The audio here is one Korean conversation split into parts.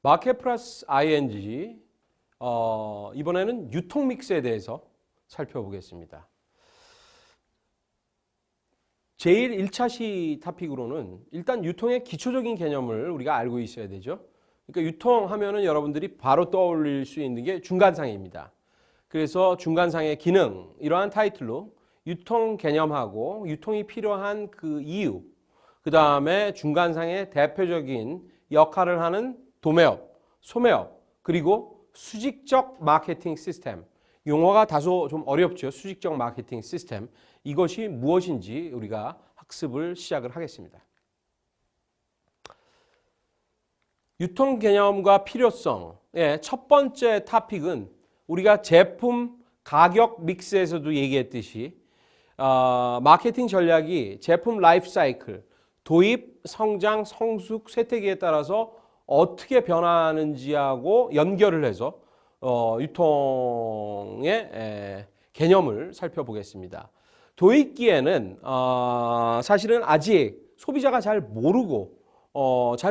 마켓 플러스 ing 이번에는 유통 믹스에 대해서 살펴보겠습니다. 제일 1차시 토픽으로는 일단 유통의 기초적인 개념을 우리가 알고 있어야 되죠. 그러니까 유통하면은 여러분들이 바로 떠올릴 수 있는 게 중간상해입니다. 그래서 중간상해 기능 이러한 타이틀로 유통 개념하고 유통이 필요한 그 이유, 그 다음에 중간상의 대표적인 역할을 하는 도매업, 소매업, 그리고 수직적 마케팅 시스템. 용어가 다소 좀 어렵죠. 수직적 마케팅 시스템. 이것이 무엇인지 우리가 학습을 시작을 하겠습니다. 유통 개념과 필요성의 첫 번째 토픽은 우리가 제품 가격 믹스에서도 얘기했듯이 마케팅 전략이 제품 라이프 사이클, 도입, 성장, 성숙, 쇠퇴기에 따라서 어떻게 변화하는지하고 연결을 해서 유통의 개념을 살펴보겠습니다. 도입기에는 사실은 아직 소비자가 잘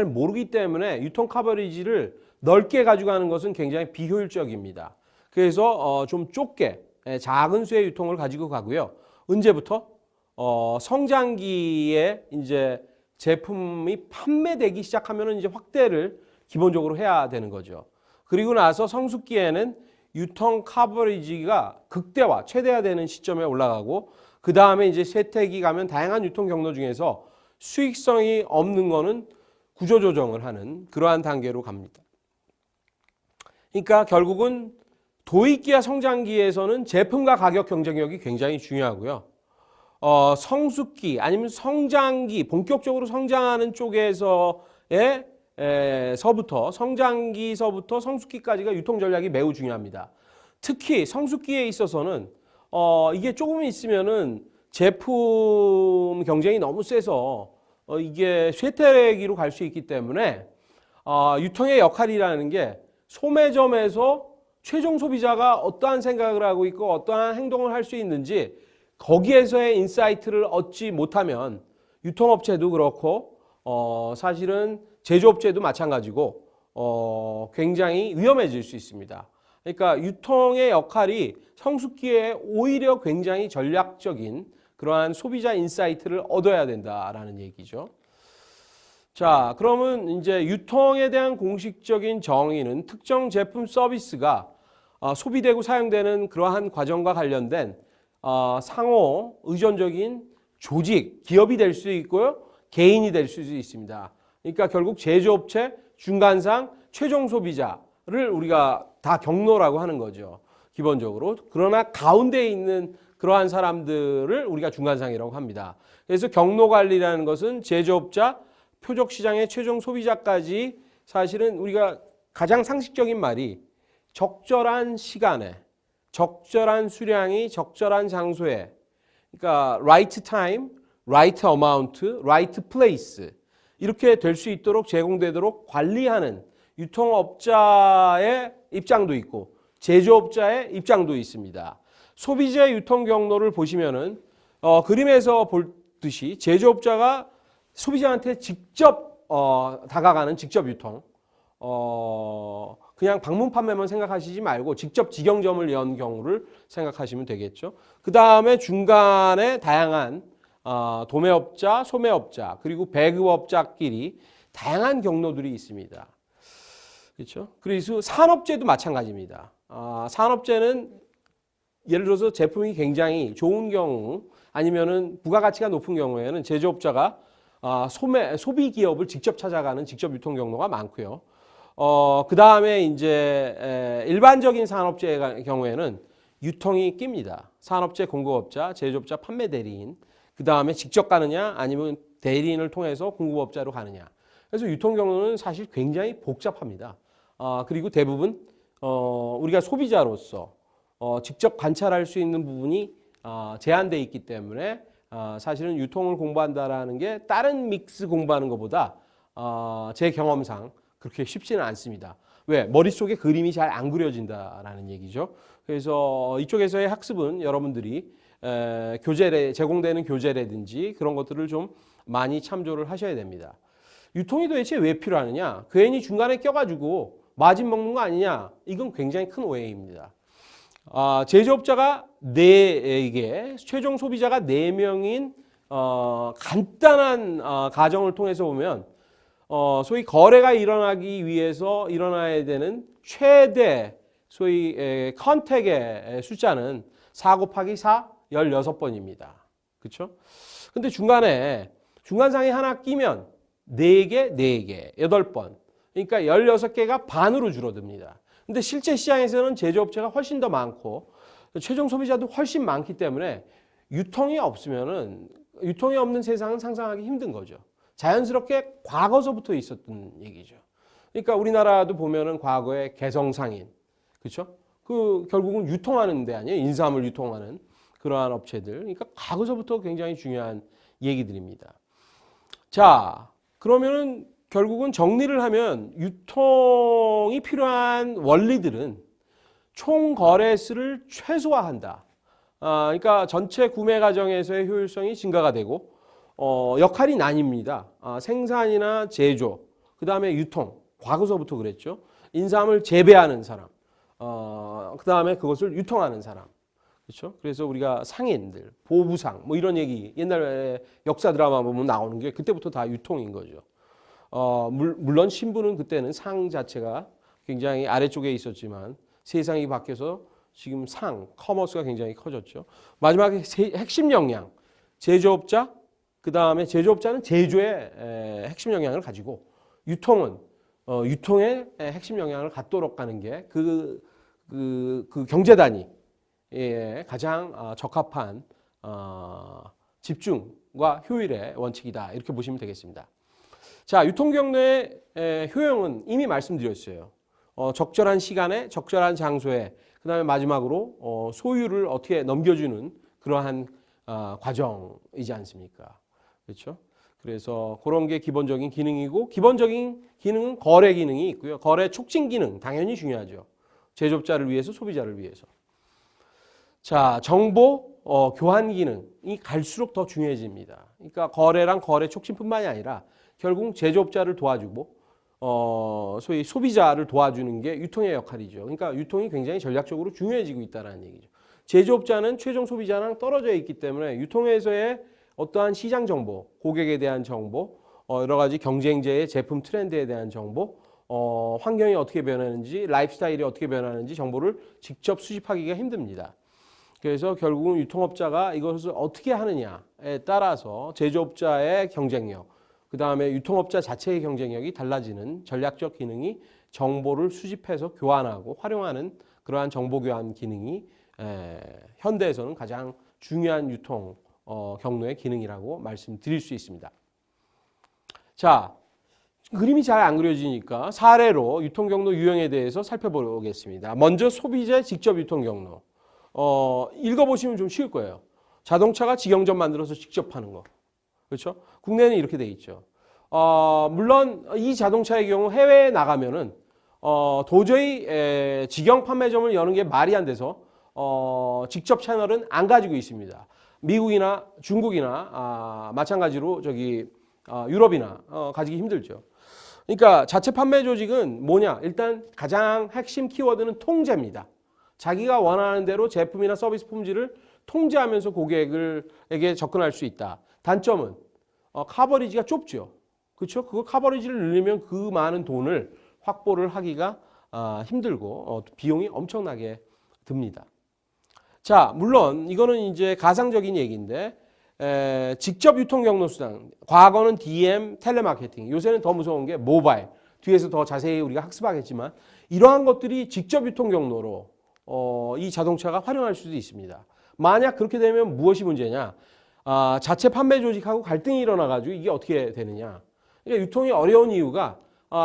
모르기 때문에 유통 커버리지를 넓게 가져가는 것은 굉장히 비효율적입니다. 그래서 좀 좁게 작은 수의 유통을 가지고 가고요. 언제부터? 성장기에 이제 제품이 판매되기 시작하면 이제 확대를 기본적으로 해야 되는 거죠. 그리고 나서 성숙기에는 유통 커버리지가 극대화, 최대화되는 시점에 올라가고 그 다음에 이제 쇠퇴기 가면 다양한 유통 경로 중에서 수익성이 없는 거는 구조조정을 하는 그러한 단계로 갑니다. 그러니까 결국은 도입기와 성장기에서는 제품과 가격 경쟁력이 굉장히 중요하고요. 성숙기 아니면 성장기, 본격적으로 성장하는 쪽에서의 성장기서부터 성숙기까지가 유통 전략이 매우 중요합니다. 특히 성숙기에 있어서는 이게 조금 있으면은 제품 경쟁이 너무 세서 이게 쇠퇴기로 갈 수 있기 때문에 유통의 역할이라는 게 소매점에서 최종 소비자가 어떠한 생각을 하고 있고 어떠한 행동을 할 수 있는지 거기에서의 인사이트를 얻지 못하면 유통업체도 그렇고 사실은 제조업체도 마찬가지고 굉장히 위험해질 수 있습니다. 그러니까 유통의 역할이 성숙기에 오히려 굉장히 전략적인 그러한 소비자 인사이트를 얻어야 된다라는 얘기죠. 자, 그러면 이제 유통에 대한 공식적인 정의는 특정 제품 서비스가 소비되고 사용되는 그러한 과정과 관련된 상호 의존적인 조직, 기업이 될 수 있고요. 개인이 될 수 있습니다. 그러니까 결국 제조업체, 중간상, 최종 소비자를 우리가 다 경로라고 하는 거죠. 기본적으로. 그러나 가운데에 있는 그러한 사람들을 우리가 중간상이라고 합니다. 그래서 경로관리라는 것은 제조업자, 표적시장의 최종 소비자까지 사실은 우리가 가장 상식적인 말이 적절한 시간에 적절한 수량이 적절한 장소에 그러니까 right time, right amount, right place 이렇게 될 수 있도록 제공되도록 관리하는 유통업자의 입장도 있고 제조업자의 입장도 있습니다. 소비자의 유통 경로를 보시면은 그림에서 볼 듯이 제조업자가 소비자한테 직접 다가가는 직접 유통 그냥 방문 판매만 생각하시지 말고 직접 직영점을 연 경우를 생각하시면 되겠죠. 그 다음에 중간에 다양한 도매업자, 소매업자, 그리고 배급업자끼리 다양한 경로들이 있습니다. 그렇죠? 그래서 산업재도 마찬가지입니다. 산업재는 예를 들어서 제품이 굉장히 좋은 경우 아니면은 부가가치가 높은 경우에는 제조업자가 소비 기업을 직접 찾아가는 직접 유통 경로가 많고요. 그 다음에 이제 일반적인 산업재의 경우에는 유통이 낍니다. 산업재 공급업자, 제조업자, 판매 대리인. 그 다음에 직접 가느냐 아니면 대리인을 통해서 공급업자로 가느냐. 그래서 유통 경로는 사실 굉장히 복잡합니다. 그리고 대부분 우리가 소비자로서 직접 관찰할 수 있는 부분이 제한되어 있기 때문에 사실은 유통을 공부한다라는 게 다른 믹스 공부하는 것보다 제 경험상 그렇게 쉽지는 않습니다. 왜? 머릿속에 그림이 잘 안 그려진다라는 얘기죠. 그래서 이쪽에서의 학습은 여러분들이 제공되는 교재라든지 그런 것들을 좀 많이 참조를 하셔야 됩니다. 유통이 도대체 왜 필요하느냐? 괜히 중간에 껴가지고 마진 먹는 거 아니냐? 이건 굉장히 큰 오해입니다. 제조업자가 4개, 최종 소비자가 4명인 간단한 가정을 통해서 보면 소위 거래가 일어나기 위해서 일어나야 되는 최대 소위 컨택의 숫자는 4 곱하기 4, 16번입니다. 그렇죠? 근데 중간에 중간상이 하나 끼면 4개, 4개, 8번. 그러니까 16개가 반으로 줄어듭니다. 근데 실제 시장에서는 제조업체가 훨씬 더 많고 최종 소비자도 훨씬 많기 때문에 유통이 없는 세상은 상상하기 힘든 거죠. 자연스럽게 과거서부터 있었던 얘기죠. 그러니까 우리나라도 보면은 과거에 개성상인, 그렇죠? 그 결국은 유통하는 데 아니에요. 인삼을 유통하는 그러한 업체들. 그러니까 과거서부터 굉장히 중요한 얘기들입니다. 자, 그러면은 결국은 정리를 하면 유통이 필요한 원리들은 총 거래 수를 최소화한다. 그러니까 전체 구매 과정에서의 효율성이 증가가 되고 역할이 나뉩니다. 생산이나 제조, 그 다음에 유통, 과거서부터 그랬죠. 인삼을 재배하는 사람, 그 다음에 그것을 유통하는 사람. 그렇죠? 그래서 우리가 상인들, 보부상, 뭐 이런 얘기 옛날에 역사 드라마 보면 나오는 게 그때부터 다 유통인 거죠. 물론 신부는 그때는 상 자체가 굉장히 아래쪽에 있었지만 세상이 바뀌어서 지금 커머스가 굉장히 커졌죠. 마지막에 핵심 역량, 제조업자, 그 다음에 제조업자는 제조의 핵심 역량을 가지고 유통은 유통의 핵심 역량을 갖도록 가는 게 그 경제단위 가장 적합한 집중과 효율의 원칙이다. 이렇게 보시면 되겠습니다. 자, 유통 경로의 효용은 이미 말씀드렸어요. 적절한 시간에, 적절한 장소에, 그 다음에 마지막으로 소유를 어떻게 넘겨주는 그러한 과정이지 않습니까? 그렇죠? 그래서 그런 게 기본적인 기능이고, 기본적인 기능은 거래 기능이 있고요. 거래 촉진 기능 당연히 중요하죠. 제조업자를 위해서, 소비자를 위해서. 자, 정보 교환 기능이 갈수록 더 중요해집니다. 그러니까 거래랑 거래 촉진뿐만이 아니라 결국 제조업자를 도와주고 소위 소비자를 도와주는 게 유통의 역할이죠. 그러니까 유통이 굉장히 전략적으로 중요해지고 있다는 얘기죠. 제조업자는 최종 소비자랑 떨어져 있기 때문에 유통에서의 어떠한 시장 정보, 고객에 대한 정보, 여러 가지 경쟁제의 제품 트렌드에 대한 정보, 환경이 어떻게 변하는지, 라이프스타일이 어떻게 변하는지 정보를 직접 수집하기가 힘듭니다. 그래서 결국은 유통업자가 이것을 어떻게 하느냐에 따라서 제조업자의 경쟁력, 그 다음에 유통업자 자체의 경쟁력이 달라지는 전략적 기능이 정보를 수집해서 교환하고 활용하는 그러한 정보 교환 기능이 현대에서는 가장 중요한 유통 경로의 기능이라고 말씀드릴 수 있습니다. 자, 그림이 잘 안 그려지니까 사례로 유통 경로 유형에 대해서 살펴보겠습니다. 먼저 소비자 직접 유통 경로. 읽어보시면 좀 쉬울 거예요. 자동차가 직영점 만들어서 직접 파는 거. 그렇죠? 국내는 이렇게 돼 있죠. 물론 이 자동차의 경우 해외에 나가면은 도저히 직영 판매점을 여는 게 말이 안 돼서 직접 채널은 안 가지고 있습니다. 미국이나 중국이나 마찬가지로 유럽이나 가지기 힘들죠. 그러니까 자체 판매 조직은 뭐냐? 일단 가장 핵심 키워드는 통제입니다. 자기가 원하는 대로 제품이나 서비스 품질을 통제하면서 고객에게 접근할 수 있다. 단점은 커버리지가 좁죠. 그렇죠? 그 커버리지를 늘리면 그 많은 돈을 확보를 하기가 힘들고 비용이 엄청나게 듭니다. 자, 물론 이거는 이제 가상적인 얘기인데 직접 유통 경로 수단, 과거는 DM, 텔레마케팅, 요새는 더 무서운 게 모바일. 뒤에서 더 자세히 우리가 학습하겠지만 이러한 것들이 직접 유통 경로로 이 자동차가 활용할 수도 있습니다. 만약 그렇게 되면 무엇이 문제냐? 자체 판매 조직하고 갈등이 일어나가지고 이게 어떻게 되느냐? 그러니까 유통이 어려운 이유가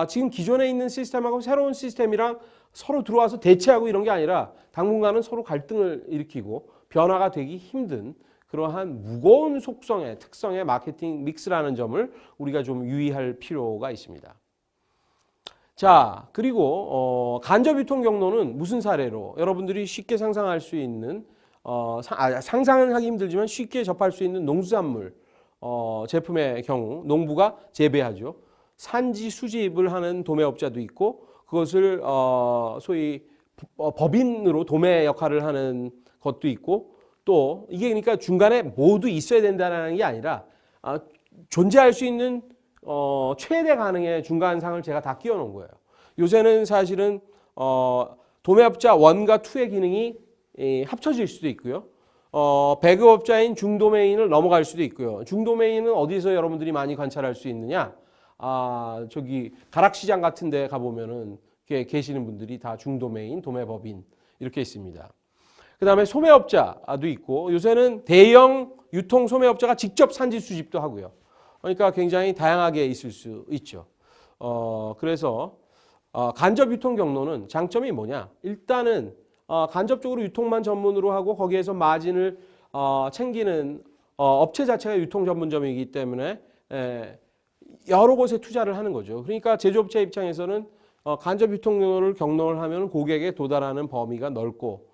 지금 기존에 있는 시스템하고 새로운 시스템이랑 서로 들어와서 대체하고 이런 게 아니라 당분간은 서로 갈등을 일으키고 변화가 되기 힘든 그러한 무거운 속성의 특성의 마케팅 믹스라는 점을 우리가 좀 유의할 필요가 있습니다. 자, 그리고 간접 유통 경로는 무슨 사례로 여러분들이 쉽게 상상할 수 있는 상상은 하기 힘들지만 쉽게 접할 수 있는 농수산물 제품의 경우 농부가 재배하죠. 산지 수집을 하는 도매업자도 있고 그것을 소위 법인으로 도매 역할을 하는 것도 있고 또 이게 그러니까 중간에 모두 있어야 된다는 게 아니라 존재할 수 있는 최대 가능의 중간상을 제가 다 끼워 놓은 거예요. 요새는 사실은 도매업자 1과 2의 기능이 합쳐질 수도 있고요. 배급업자인 중도메인을 넘어갈 수도 있고요. 중도메인은 어디서 여러분들이 많이 관찰할 수 있느냐? 저기 가락시장 같은 데 가보면은 계시는 분들이 다 중도메인, 도매법인 이렇게 있습니다. 그 다음에 소매업자도 있고 요새는 대형 유통 소매업자가 직접 산지 수집도 하고요. 그러니까 굉장히 다양하게 있을 수 있죠. 그래서 간접 유통 경로는 장점이 뭐냐? 일단은 간접적으로 유통만 전문으로 하고 거기에서 마진을 챙기는 업체 자체가 유통 전문점이기 때문에 여러 곳에 투자를 하는 거죠. 그러니까 제조업체 입장에서는 간접 유통 경로를 하면 고객에 도달하는 범위가 넓고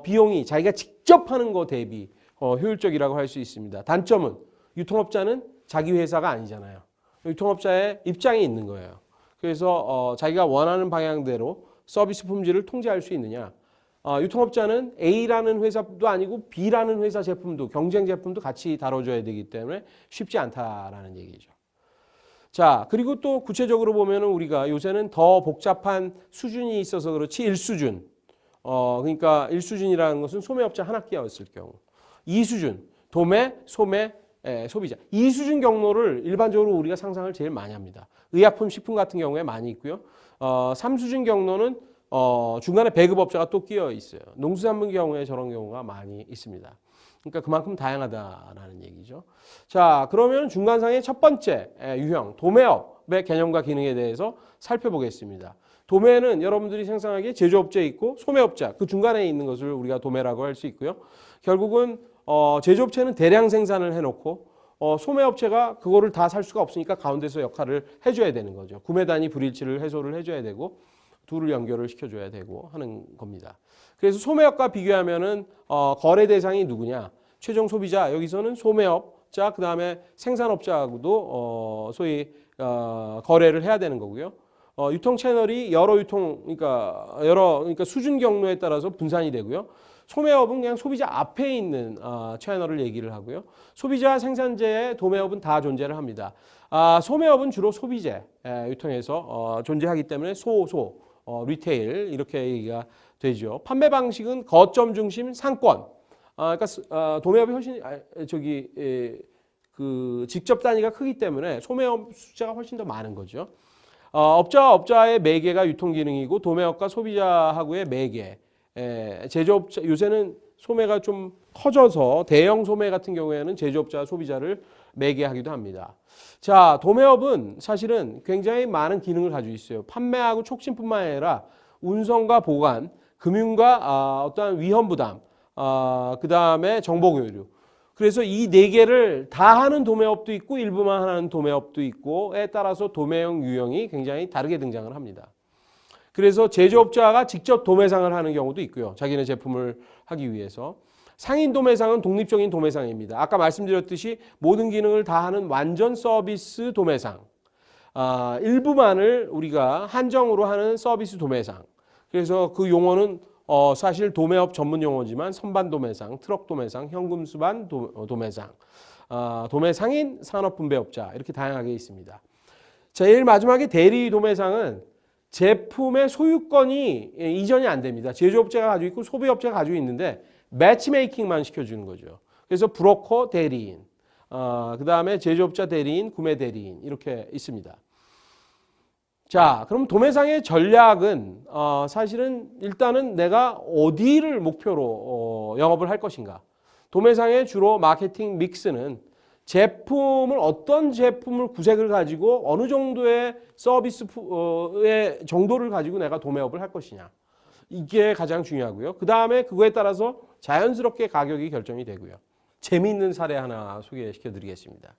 비용이 자기가 직접 하는 거 대비 효율적이라고 할 수 있습니다. 단점은 유통업자는 자기 회사가 아니잖아요. 유통업자의 입장이 있는 거예요. 그래서 자기가 원하는 방향대로 서비스 품질을 통제할 수 있느냐. 유통업자는 A라는 회사도 아니고 B라는 회사 제품도 경쟁 제품도 같이 다뤄줘야 되기 때문에 쉽지 않다라는 얘기죠. 자, 그리고 또 구체적으로 보면은 우리가 요새는 더 복잡한 수준이 있어서 그렇지 1수준. 그러니까 1수준이라는 것은 소매업자 한 학기였을 경우. 2수준, 도매, 소매, 소비자. 2수준 경로를 일반적으로 우리가 상상을 제일 많이 합니다. 의약품, 식품 같은 경우에 많이 있고요. 3수준 경로는 중간에 배급업자가 또 끼어 있어요. 농수산물 경우에 저런 경우가 많이 있습니다. 그러니까 그만큼 다양하다라는 얘기죠. 자, 그러면 중간상의 첫 번째 유형, 도매업의 개념과 기능에 대해서 살펴보겠습니다. 도매는 여러분들이 상상하기에 제조업체 있고 소매업자, 그 중간에 있는 것을 우리가 도매라고 할 수 있고요. 결국은 제조업체는 대량 생산을 해놓고 소매업체가 그거를 다 살 수가 없으니까 가운데서 역할을 해줘야 되는 거죠. 구매 단위 불일치를 해소를 해줘야 되고 둘을 연결을 시켜줘야 되고 하는 겁니다. 그래서 소매업과 비교하면은 거래 대상이 누구냐? 최종 소비자, 여기서는 소매업자, 그 다음에 생산업자하고도 소위 거래를 해야 되는 거고요. 유통 채널이 그러니까 수준 경로에 따라서 분산이 되고요. 소매업은 그냥 소비자 앞에 있는 채널을 얘기를 하고요. 소비자 생산재에 도매업은 다 존재를 합니다. 소매업은 주로 소비재 유통에서 존재하기 때문에 리테일 이렇게 얘기가 되죠. 판매 방식은 거점 중심 상권. 그러니까 도매업이 훨씬 그 직접 단위가 크기 때문에 소매업 숫자가 훨씬 더 많은 거죠. 업자와 업자의 매개가 유통 기능이고 도매업과 소비자하고의 매개. 제조업자 요새는 소매가 좀 커져서 대형 소매 같은 경우에는 제조업자와 소비자를 매개하기도 합니다. 자, 도매업은 사실은 굉장히 많은 기능을 가지고 있어요. 판매하고 촉진뿐만 아니라 운송과 보관, 금융과 어떠한 위험 부담, 그 다음에 정보 교류. 그래서 이 네 개를 다 하는 도매업도 있고 일부만 하는 도매업도 있고에 따라서 도매형 유형이 굉장히 다르게 등장을 합니다. 그래서 제조업자가 직접 도매상을 하는 경우도 있고요. 자기네 제품을 하기 위해서. 상인 도매상은 독립적인 도매상입니다. 아까 말씀드렸듯이 모든 기능을 다 하는 완전 서비스 도매상. 일부만을 우리가 한정으로 하는 서비스 도매상. 그래서 그 용어는 사실 도매업 전문 용어지만 선반 도매상, 트럭 도매상, 현금 수반 도매상, 도매상인 산업분배업자 이렇게 다양하게 있습니다. 제일 마지막에 대리 도매상은 제품의 소유권이 이전이 안 됩니다. 제조업체가 가지고 있고 소비업체가 가지고 있는데 매치메이킹만 시켜주는 거죠. 그래서 브로커 대리인, 그 다음에 제조업자 대리인, 구매 대리인 이렇게 있습니다. 자, 그럼 도매상의 전략은 사실은 일단은 내가 어디를 목표로 영업을 할 것인가. 도매상의 주로 마케팅 믹스는 어떤 제품을 구색을 가지고 어느 정도의 서비스의 정도를 가지고 내가 도매업을 할 것이냐. 이게 가장 중요하고요. 그 다음에 그거에 따라서 자연스럽게 가격이 결정이 되고요. 재미있는 사례 하나 소개시켜 드리겠습니다.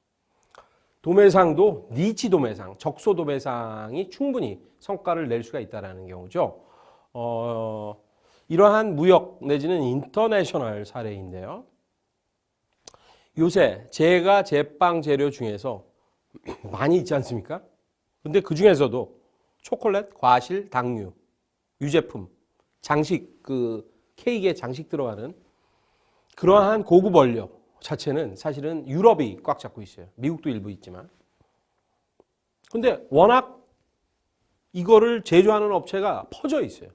도매상도 니치 도매상, 적소 도매상이 충분히 성과를 낼 수가 있다는 경우죠. 이러한 무역 내지는 인터내셔널 사례인데요. 요새 제가 제빵 재료 중에서 많이 있지 않습니까? 근데 그 중에서도 초콜릿, 과실, 당류, 유제품, 장식, 그 케이크에 장식 들어가는 그러한 고급 원료 자체는 사실은 유럽이 꽉 잡고 있어요. 미국도 일부 있지만. 근데 워낙 이거를 제조하는 업체가 퍼져 있어요.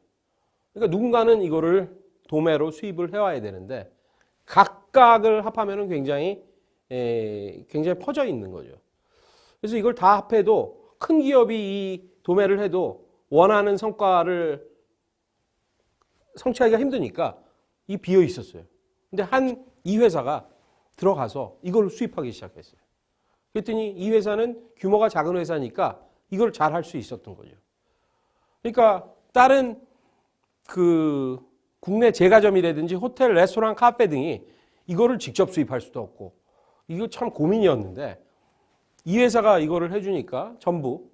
그러니까 누군가는 이거를 도매로 수입을 해와야 되는데 각각을 합하면 굉장히 퍼져 있는 거죠. 그래서 이걸 다 합해도 큰 기업이 이 도매를 해도 원하는 성과를 성취하기가 힘드니까 이 비어 있었어요. 근데 이 회사가 들어가서 이걸 수입하기 시작했어요. 그랬더니 이 회사는 규모가 작은 회사니까 이걸 잘 할 수 있었던 거죠. 그러니까 다른 그 국내 제과점이라든지 호텔, 레스토랑, 카페 등이 이거를 직접 수입할 수도 없고 이거 참 고민이었는데 이 회사가 이거를 해주니까 전부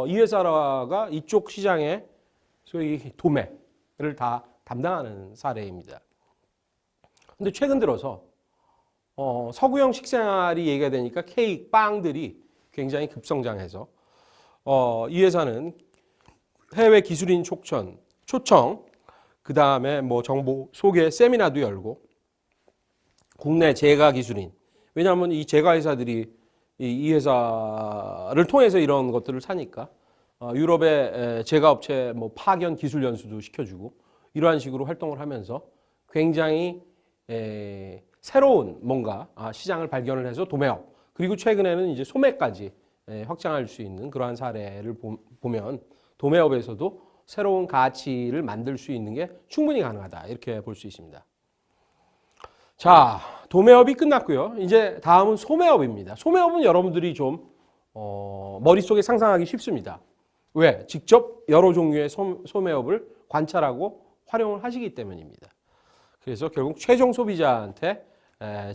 이 회사가 이쪽 시장에 소위 도매를 다 담당하는 사례입니다. 근데 최근 들어서 서구형 식생활이 얘기가 되니까 케이크, 빵들이 굉장히 급성장해서 이 회사는 해외 기술인 초청, 그 다음에 뭐 정보 소개 세미나도 열고 국내 제과 기술인, 왜냐하면 이 제과 회사들이 이 회사를 통해서 이런 것들을 사니까 유럽의 제과 업체 뭐 파견 기술 연수도 시켜주고 이러한 식으로 활동을 하면서 굉장히 새로운 뭔가 시장을 발견을 해서 도매업, 그리고 최근에는 이제 소매까지 확장할 수 있는 그러한 사례를 보면 도매업에서도 새로운 가치를 만들 수 있는 게 충분히 가능하다, 이렇게 볼 수 있습니다. 자, 도매업이 끝났고요. 이제 다음은 소매업입니다. 소매업은 여러분들이 좀 머릿속에 상상하기 쉽습니다. 왜? 직접 여러 종류의 소매업을 관찰하고 활용을 하시기 때문입니다. 그래서 결국 최종 소비자한테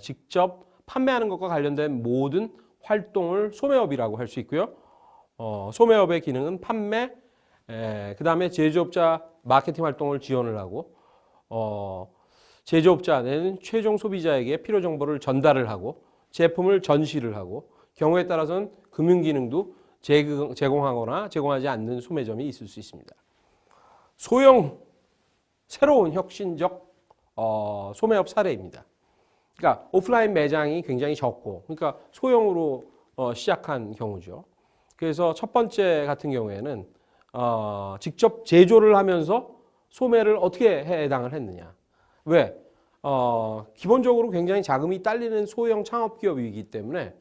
직접 판매하는 것과 관련된 모든 활동을 소매업이라고 할 수 있고요. 소매업의 기능은 판매, 그 다음에 제조업자 마케팅 활동을 지원을 하고 제조업자는 최종 소비자에게 필요 정보를 전달을 하고 제품을 전시를 하고 경우에 따라서는 금융 기능도 제공하거나 제공하지 않는 소매점이 있을 수 있습니다. 새로운 혁신적 소매업 사례입니다. 그러니까 오프라인 매장이 굉장히 적고, 그러니까 소형으로 시작한 경우죠. 그래서 첫 번째 같은 경우에는 직접 제조를 하면서 소매를 어떻게 해당을 했느냐. 왜? 기본적으로 굉장히 자금이 딸리는 소형 창업기업이기 때문에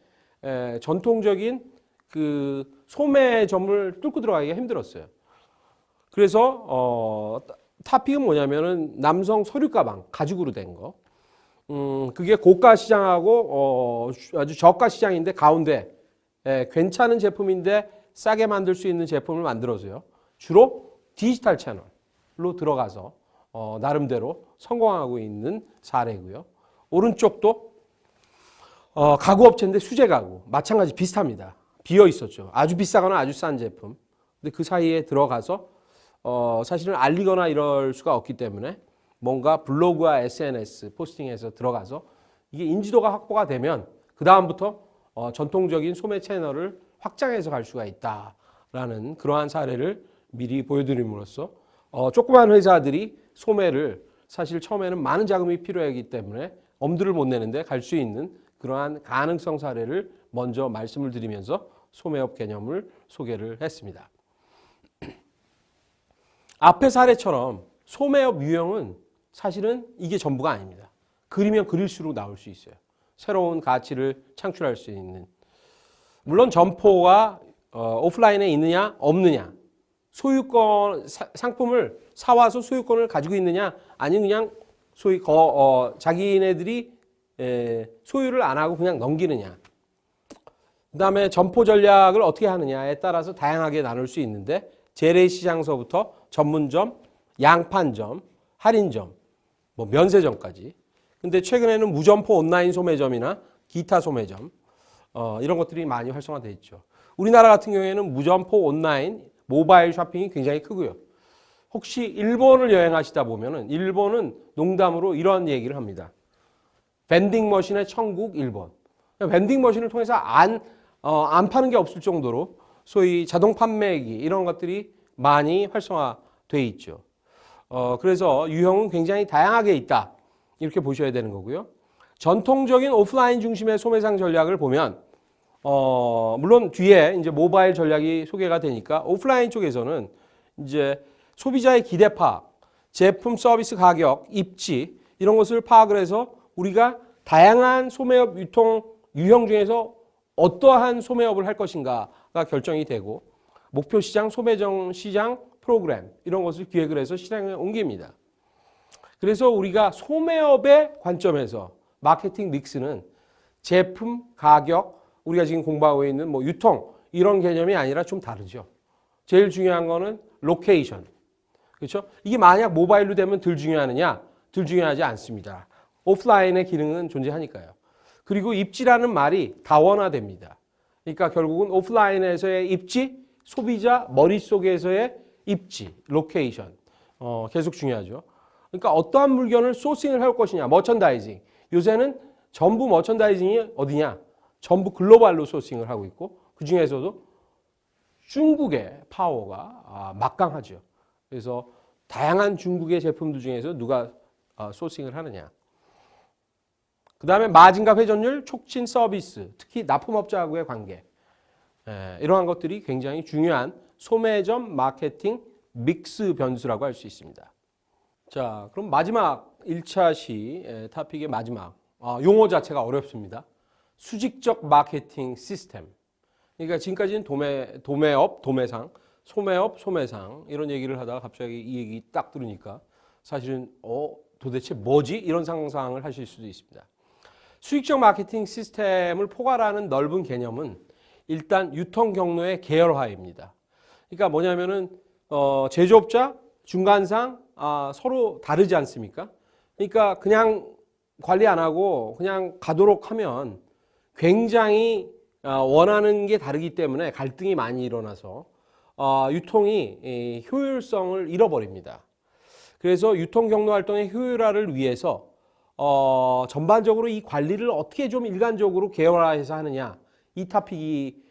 전통적인 그 소매점을 뚫고 들어가기가 힘들었어요. 그래서 타픽은 뭐냐면은 남성 서류 가방, 가죽으로 된 거. 그게 고가 시장하고 아주 저가 시장인데 가운데 괜찮은 제품인데 싸게 만들 수 있는 제품을 만들어서요. 주로 디지털 채널로 들어가서 나름대로 성공하고 있는 사례고요. 오른쪽도 가구업체인데 수제 가구, 마찬가지 비슷합니다. 비어 있었죠. 아주 비싸거나 아주 싼 제품. 근데 그 사이에 들어가서 사실은 알리거나 이럴 수가 없기 때문에 뭔가 블로그와 SNS 포스팅에서 들어가서 이게 인지도가 확보가 되면 그 다음부터 전통적인 소매 채널을 확장해서 갈 수가 있다라는 그러한 사례를 미리 보여드림으로써 조그만 회사들이 소매를 사실 처음에는 많은 자금이 필요하기 때문에 엄두를 못 내는데 갈 수 있는 그러한 가능성 사례를 먼저 말씀을 드리면서 소매업 개념을 소개를 했습니다. 앞의 사례처럼 소매업 유형은 사실은 이게 전부가 아닙니다. 그리면 그릴수록 나올 수 있어요. 새로운 가치를 창출할 수 있는. 물론 점포가 오프라인에 있느냐 없느냐, 소유권 상품을 사와서 소유권을 가지고 있느냐 아니면 그냥 소위 자기네들이 소유를 안 하고 그냥 넘기느냐, 그 다음에 점포 전략을 어떻게 하느냐에 따라서 다양하게 나눌 수 있는데 재래시장서부터 전문점, 양판점, 할인점, 뭐 면세점까지. 근데 최근에는 무점포 온라인 소매점이나 기타 소매점 이런 것들이 많이 활성화되어 있죠. 우리나라 같은 경우에는 무점포 온라인 모바일 쇼핑이 굉장히 크고요. 혹시 일본을 여행하시다 보면은 일본은 농담으로 이런 얘기를 합니다. 밴딩 머신의 천국 일본. 밴딩 머신을 통해서 안 파는 게 없을 정도로 소위 자동 판매기 이런 것들이 많이 활성화돼 있죠. 그래서 유형은 굉장히 다양하게 있다. 이렇게 보셔야 되는 거고요. 전통적인 오프라인 중심의 소매상 전략을 보면 물론 뒤에 이제 모바일 전략이 소개가 되니까 오프라인 쪽에서는 이제 소비자의 기대 파악, 제품 서비스 가격, 입지 이런 것을 파악을 해서 우리가 다양한 소매업 유통 유형 중에서 어떠한 소매업을 할 것인가가 결정이 되고 목표 시장, 소매점 시장 프로그램 이런 것을 기획을 해서 시장에 옮깁니다. 그래서 우리가 소매업의 관점에서 마케팅 믹스는 제품, 가격, 우리가 지금 공부하고 있는 뭐 유통 이런 개념이 아니라 좀 다르죠. 제일 중요한 거는 로케이션. 그렇죠? 이게 만약 모바일로 되면 덜 중요하느냐? 덜 중요하지 않습니다. 오프라인의 기능은 존재하니까요. 그리고 입지라는 말이 다원화됩니다. 그러니까 결국은 오프라인에서의 입지, 소비자 머릿속에서의 입지, 로케이션. 계속 중요하죠. 그러니까 어떠한 물건을 소싱을 할 것이냐, 머천다이징. 요새는 전부 머천다이징이 어디냐? 전부 글로벌로 소싱을 하고 있고 그 중에서도 중국의 파워가 막강하죠. 그래서 다양한 중국의 제품들 중에서 누가 소싱을 하느냐. 그 다음에 마진과 회전율, 촉진 서비스, 특히 납품업자하고의 관계. 이러한 것들이 굉장히 중요한 소매점 마케팅 믹스 변수라고 할 수 있습니다. 자, 그럼 마지막 1차 시 토픽의 마지막. 용어 자체가 어렵습니다. 수직적 마케팅 시스템. 그러니까 지금까지는 도매업, 도매상, 소매업, 소매상 이런 얘기를 하다가 갑자기 이 얘기 딱 들으니까 사실은 도대체 뭐지? 이런 상상을 하실 수도 있습니다. 수익적 마케팅 시스템을 포괄하는 넓은 개념은 일단 유통 경로의 계열화입니다. 그러니까 뭐냐면은 제조업자, 중간상 서로 다르지 않습니까? 그러니까 그냥 관리 안 하고 그냥 가도록 하면 굉장히 원하는 게 다르기 때문에 갈등이 많이 일어나서 유통이 효율성을 잃어버립니다. 그래서 유통 경로 활동의 효율화를 위해서 전반적으로 이 관리를 어떻게 좀 일관적으로 계열화해서 하느냐 이 토픽이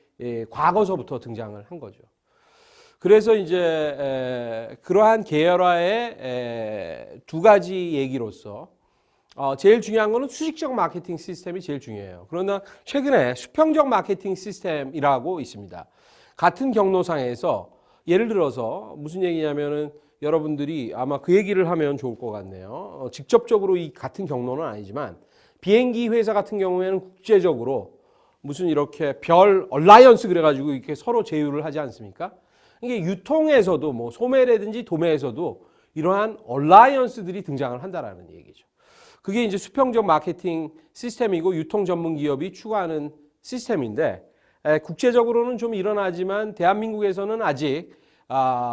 과거서부터 등장을 한 거죠. 그래서 이제 그러한 계열화의 두 가지 얘기로서 제일 중요한 거는 수직적 마케팅 시스템이 제일 중요해요. 그러나 최근에 수평적 마케팅 시스템이라고 있습니다. 같은 경로상에서 예를 들어서 무슨 얘기냐면은 여러분들이 아마 그 얘기를 하면 좋을 것 같네요. 직접적으로 이 같은 경로는 아니지만 비행기 회사 같은 경우에는 국제적으로 무슨 이렇게 별 얼라이언스 그래가지고 이렇게 서로 제휴를 하지 않습니까? 이게 유통에서도 뭐 소매라든지 도매에서도 이러한 얼라이언스들이 등장을 한다라는 얘기죠. 그게 이제 수평적 마케팅 시스템이고 유통 전문 기업이 추구하는 시스템인데 국제적으로는 좀 일어나지만 대한민국에서는 아직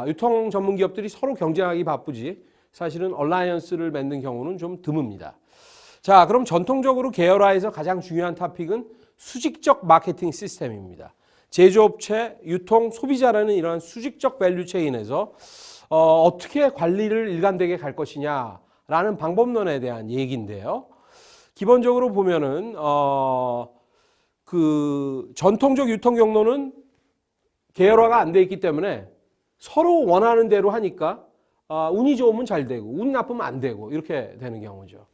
유통 전문 기업들이 서로 경쟁하기 바쁘지 사실은 얼라이언스를 맺는 경우는 좀 드뭅니다. 자, 그럼 전통적으로 계열화에서 가장 중요한 토픽은 수직적 마케팅 시스템입니다. 제조업체, 유통, 소비자라는 이런 수직적 밸류 체인에서 어떻게 관리를 일관되게 갈 것이냐라는 방법론에 대한 얘기인데요. 기본적으로 보면은 그 전통적 유통 경로는 계열화가 안 돼 있기 때문에 서로 원하는 대로 하니까 운이 좋으면 잘 되고 운 나쁘면 안 되고 이렇게 되는 경우죠.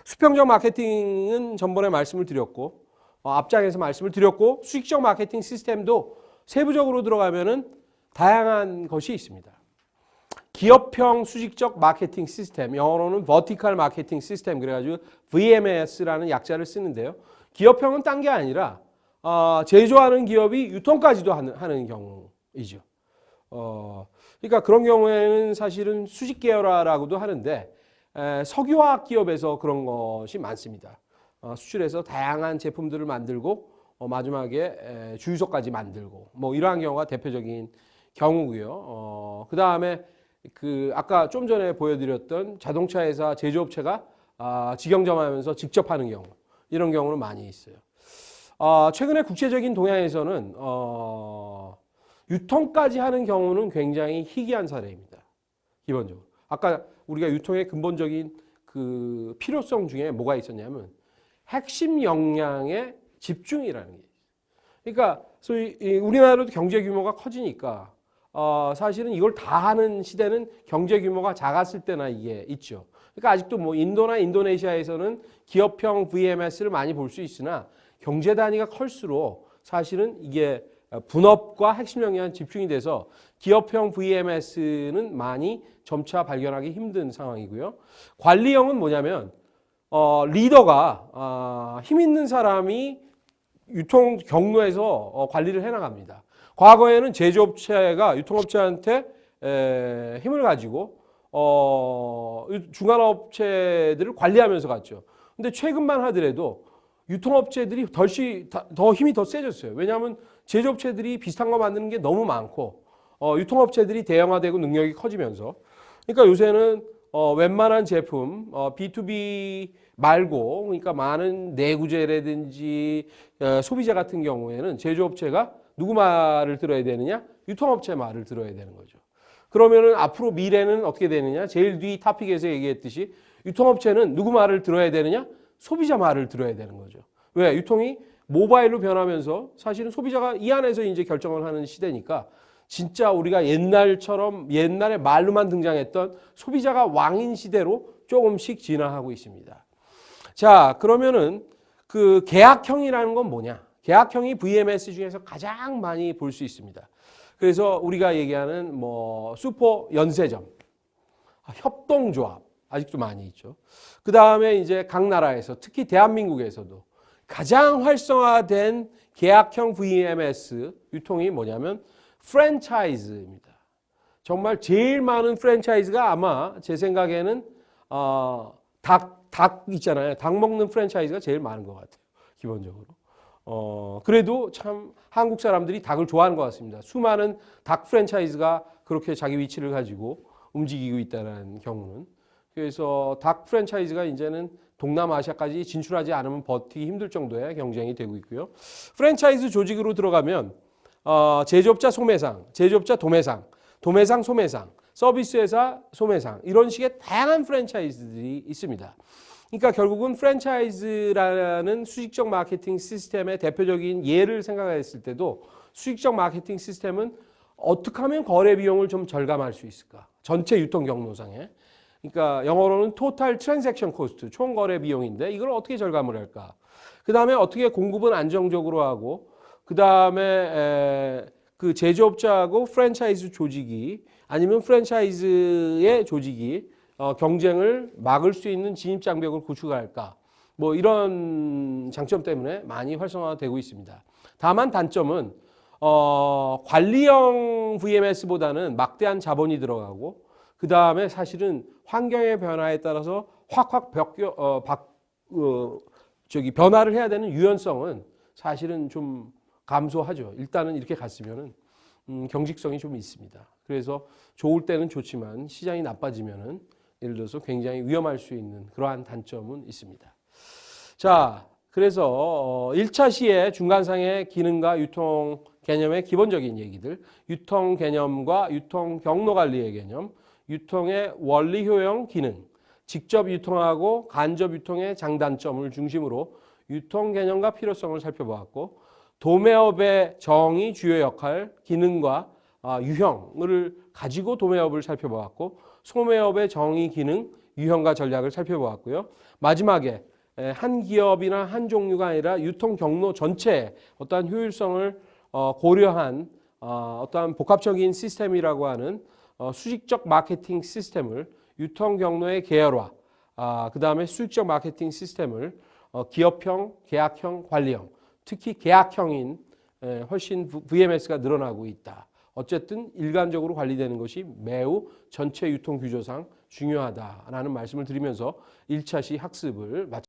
수평적 마케팅은 전번에 말씀을 드렸고 앞장에서 말씀을 드렸고 수익적 마케팅 시스템도 세부적으로 들어가면은 다양한 것이 있습니다. 기업형 수직적 마케팅 시스템, 영어로는 vertical 마케팅 시스템 그래가지고 VMS라는 약자를 쓰는데요. 기업형은 딴 게 아니라 제조하는 기업이 유통까지도 하는 경우이죠. 그러니까 그런 경우에는 사실은 수직 계열화라고도 하는데 석유화학 기업에서 그런 것이 많습니다. 수출해서 다양한 제품들을 만들고 마지막에 주유소까지 만들고 뭐 이러한 경우가 대표적인 경우고요. 그 다음에 그 아까 좀 전에 보여드렸던 자동차 회사 제조업체가 직영점하면서 직접 하는 경우 이런 경우는 많이 있어요. 최근에 국제적인 동향에서는 유통까지 하는 경우는 굉장히 희귀한 사례입니다. 기본적으로 아까 우리가 유통의 근본적인 그 필요성 중에 뭐가 있었냐면 핵심 역량의 집중이라는 게 있어요. 그러니까 소위 우리나라도 경제 규모가 커지니까 사실은 이걸 다 하는 시대는 경제 규모가 작았을 때나 이게 있죠. 그러니까 아직도 뭐 인도나 인도네시아에서는 기업형 VMS를 많이 볼 수 있으나 경제 단위가 클수록 사실은 이게 분업과 핵심 역량이 집중이 돼서 기업형 VMS는 많이 점차 발견하기 힘든 상황이고요. 관리형은 뭐냐면 리더가 힘 있는 사람이 유통 경로에서 관리를 해나갑니다. 과거에는 제조업체가 유통업체한테 힘을 가지고 중간업체들을 관리하면서 갔죠. 근데 최근만 하더라도 유통업체들이 더 힘이 더 세졌어요. 왜냐하면 제조업체들이 비슷한 거 만드는 게 너무 많고 유통업체들이 대형화되고 능력이 커지면서 그러니까 요새는 웬만한 제품 B2B 말고 그러니까 많은 내구재라든지 소비자 같은 경우에는 제조업체가 누구 말을 들어야 되느냐? 유통업체 말을 들어야 되는 거죠. 그러면은 앞으로 미래는 어떻게 되느냐? 제일 뒤 토픽에서 얘기했듯이 유통업체는 누구 말을 들어야 되느냐? 소비자 말을 들어야 되는 거죠. 왜? 유통이 모바일로 변하면서 사실은 소비자가 이 안에서 이제 결정을 하는 시대니까 진짜 우리가 옛날에 말로만 등장했던 소비자가 왕인 시대로 조금씩 진화하고 있습니다. 자, 그러면은 그 계약형이라는 건 뭐냐? 계약형이 VMS 중에서 가장 많이 볼 수 있습니다. 그래서 우리가 얘기하는 뭐 슈퍼 연세점, 협동조합 아직도 많이 있죠. 그 다음에 이제 각 나라에서 특히 대한민국에서도 가장 활성화된 계약형 VMS 유통이 뭐냐면 프랜차이즈입니다. 정말 제일 많은 프랜차이즈가 아마 제 생각에는 닭 있잖아요. 닭 먹는 프랜차이즈가 제일 많은 것 같아요. 기본적으로. 그래도 참 한국 사람들이 닭을 좋아하는 것 같습니다. 수많은 닭 프랜차이즈가 그렇게 자기 위치를 가지고 움직이고 있다는 경우는. 그래서 닭 프랜차이즈가 이제는 동남아시아까지 진출하지 않으면 버티기 힘들 정도의 경쟁이 되고 있고요. 프랜차이즈 조직으로 들어가면 제조업자 소매상, 제조업자 도매상, 도매상 소매상, 서비스회사 소매상 이런 식의 다양한 프랜차이즈들이 있습니다. 그러니까 결국은 프랜차이즈라는 수직적 마케팅 시스템의 대표적인 예를 생각했을 때도 수직적 마케팅 시스템은 어떻게 하면 거래 비용을 좀 절감할 수 있을까? 전체 유통 경로상에. 그러니까 영어로는 total transaction cost, 총 거래 비용인데 이걸 어떻게 절감을 할까? 그 다음에 어떻게 공급은 안정적으로 하고 그 다음에 그 제조업자하고 프랜차이즈 조직이 아니면 프랜차이즈의 조직이 경쟁을 막을 수 있는 진입장벽을 구축할까? 뭐 이런 장점 때문에 많이 활성화되고 있습니다. 다만 단점은 관리형 VMS보다는 막대한 자본이 들어가고 그 다음에 사실은 환경의 변화에 따라서 확확 변화를 해야 되는 유연성은 사실은 좀 감소하죠. 일단은 이렇게 갔으면은 경직성이 좀 있습니다. 그래서 좋을 때는 좋지만 시장이 나빠지면은 예를 들어서 굉장히 위험할 수 있는 그러한 단점은 있습니다. 자, 그래서 1차 시의 중간상의 기능과 유통 개념의 기본적인 얘기들, 유통 개념과 유통 경로 관리의 개념, 유통의 원리 효용 기능, 직접 유통하고 간접 유통의 장단점을 중심으로 유통 개념과 필요성을 살펴보았고 도매업의 정의, 주요 역할, 기능과 유형을 가지고 도매업을 살펴보았고 소매업의 정의, 기능, 유형과 전략을 살펴보았고요. 마지막에 한 기업이나 한 종류가 아니라 유통 경로 전체의 어떠한 효율성을 고려한 어떠한 복합적인 시스템이라고 하는 수직적 마케팅 시스템을 유통 경로의 계열화, 그 다음에 수직적 마케팅 시스템을 기업형, 계약형, 관리형, 특히 계약형인 훨씬 VMS가 늘어나고 있다. 어쨌든 일관적으로 관리되는 것이 매우 전체 유통 규조상 중요하다라는 말씀을 드리면서 1차 시 학습을 마칩니다.